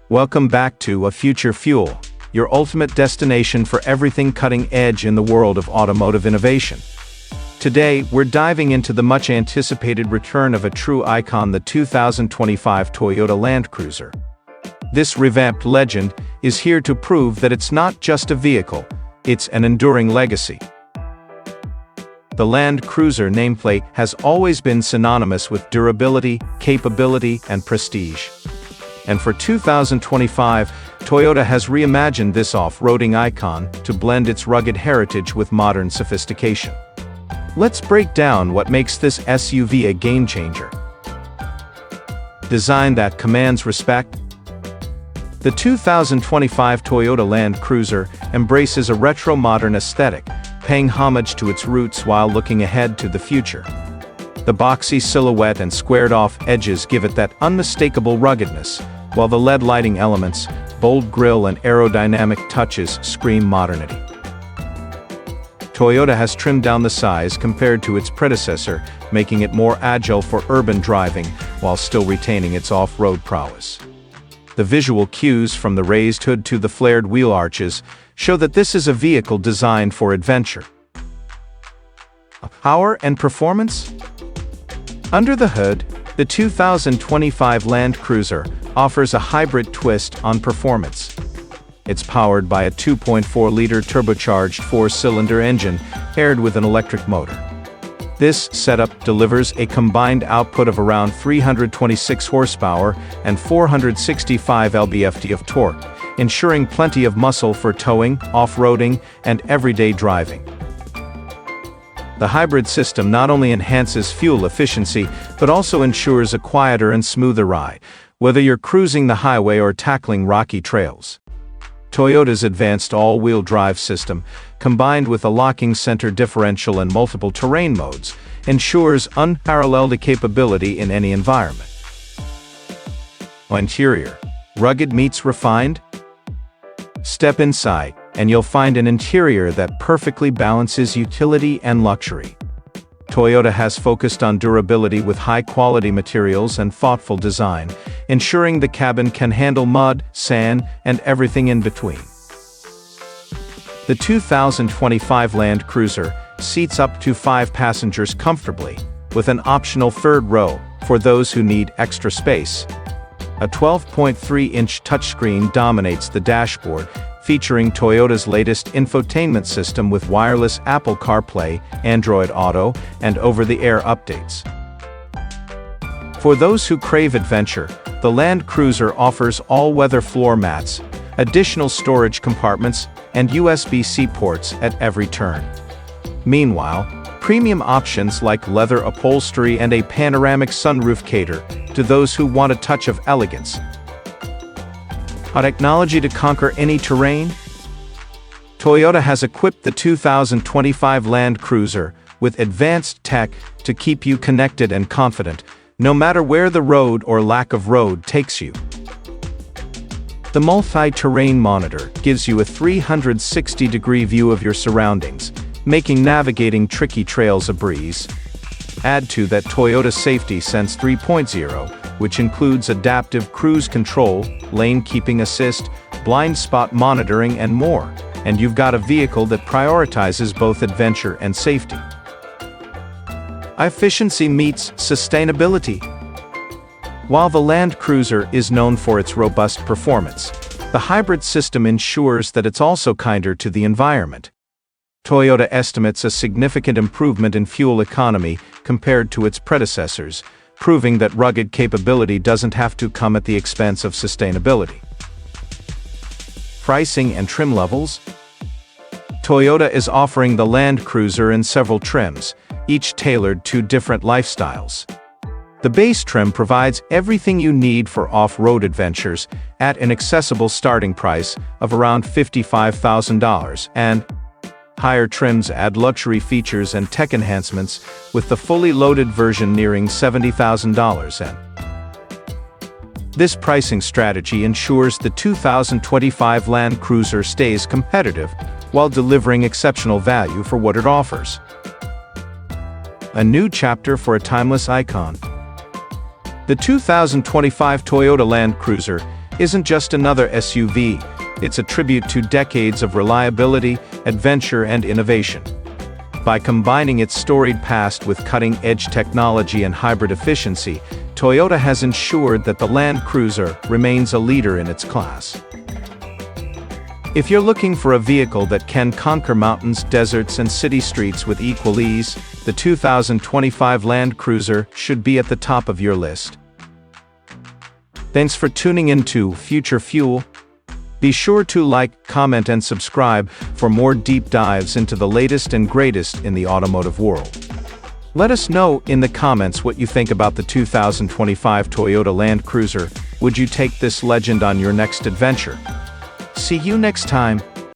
Welcome back to A Future Fuel, your ultimate destination for everything cutting edge in the world of automotive innovation. Today, we're diving into the much-anticipated return of a true icon, the 2025 Toyota Land Cruiser. This revamped legend is here to prove that it's not just a vehicle, it's an enduring legacy. The Land Cruiser nameplate has always been synonymous with durability, capability, and prestige. And for 2025, Toyota has reimagined this off-roading icon to blend its rugged heritage with modern sophistication. Let's break down what makes this SUV a game-changer. Design that commands respect. The 2025 Toyota Land Cruiser embraces a retro-modern aesthetic, paying homage to its roots while looking ahead to the future. The boxy silhouette and squared-off edges give it that unmistakable ruggedness, while the LED lighting elements, bold grille and aerodynamic touches scream modernity. Toyota has trimmed down the size compared to its predecessor, making it more agile for urban driving while still retaining its off-road prowess. The visual cues from the raised hood to the flared wheel arches show that this is a vehicle designed for adventure. Power and performance? Under the hood, the 2025 Land Cruiser offers a hybrid twist on performance. It's powered by a 2.4-liter turbocharged four-cylinder engine paired with an electric motor. This setup delivers a combined output of around 326 horsepower and 465 lb-ft of torque, ensuring plenty of muscle for towing, off-roading, and everyday driving. The hybrid system not only enhances fuel efficiency, but also ensures a quieter and smoother ride, whether you're cruising the highway or tackling rocky trails. Toyota's advanced all-wheel drive system, combined with a locking center differential and multiple terrain modes, ensures unparalleled capability in any environment. Interior: rugged meets refined? Step inside, and you'll find an interior that perfectly balances utility and luxury. Toyota has focused on durability with high-quality materials and thoughtful design, ensuring the cabin can handle mud, sand, and everything in between. The 2025 Land Cruiser seats up to 5 passengers comfortably, with an optional third row for those who need extra space. A 12.3-inch touchscreen dominates the dashboard, featuring Toyota's latest infotainment system with wireless Apple CarPlay, Android Auto, and over-the-air updates. For those who crave adventure, the Land Cruiser offers all-weather floor mats, additional storage compartments, and USB-C ports at every turn. Meanwhile, premium options like leather upholstery and a panoramic sunroof cater to those who want a touch of elegance. Technology to conquer any terrain? Toyota has equipped the 2025 Land Cruiser with advanced tech to keep you connected and confident, no matter where the road or lack of road takes you. The multi-terrain monitor gives you a 360-degree view of your surroundings, making navigating tricky trails a breeze. Add to that Toyota Safety Sense 3.0, which includes adaptive cruise control, lane keeping assist, blind spot monitoring, and more, and you've got a vehicle that prioritizes both adventure and safety. Efficiency meets sustainability. While the Land Cruiser is known for its robust performance, the hybrid system ensures that it's also kinder to the environment. Toyota estimates a significant improvement in fuel economy compared to its predecessors, proving that rugged capability doesn't have to come at the expense of sustainability. Pricing and trim levels? Toyota is offering the Land Cruiser in several trims, each tailored to different lifestyles. The base trim provides everything you need for off-road adventures at an accessible starting price of around $55,000, and higher trims add luxury features and tech enhancements, with the fully loaded version nearing $70,000. And this pricing strategy ensures the 2025 Land Cruiser stays competitive while delivering exceptional value for what it offers. A new chapter for a timeless icon. The 2025 Toyota Land Cruiser isn't just another SUV, it's a tribute to decades of reliability, adventure and innovation. By combining its storied past with cutting-edge technology and hybrid efficiency, Toyota has ensured that the Land Cruiser remains a leader in its class. If you're looking for a vehicle that can conquer mountains, deserts, and city streets with equal ease, the 2025 Land Cruiser should be at the top of your list. Thanks for tuning in to Future Fuel. Be sure to like, comment, and subscribe for more deep dives into the latest and greatest in the automotive world. Let us know in the comments what you think about the 2025 Toyota Land Cruiser. Would you take this legend on your next adventure? See you next time.